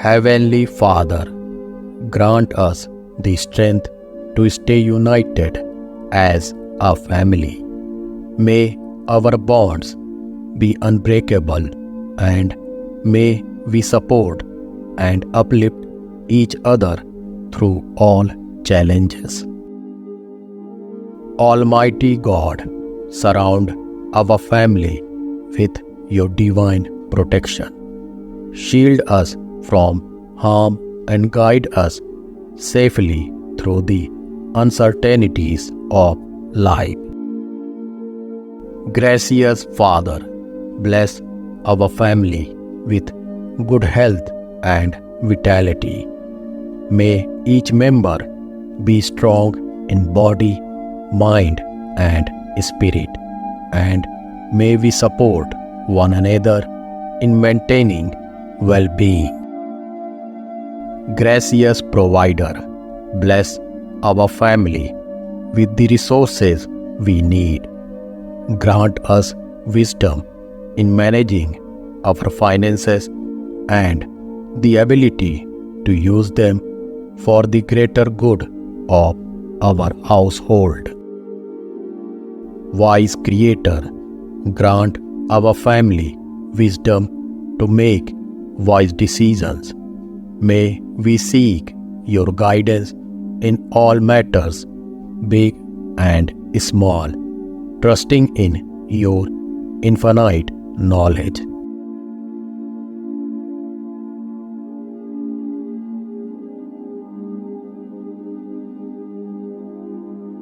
Heavenly Father, grant us the strength to stay united as a family. May our bonds be unbreakable, and may we support and uplift each other through all challenges. Almighty God, surround our family with your divine protection. Shield us from harm and guide us safely through the uncertainties of life. Gracious Father, bless our family with good health and vitality. May each member be strong in body, mind, and spirit, and may we support one another in maintaining well-being. Gracious Provider, bless our family with the resources we need. Grant us wisdom in managing our finances and the ability to use them for the greater good of our household. Wise Creator, grant our family wisdom to make wise decisions. May we seek your guidance in all matters, big and small, trusting in your infinite knowledge.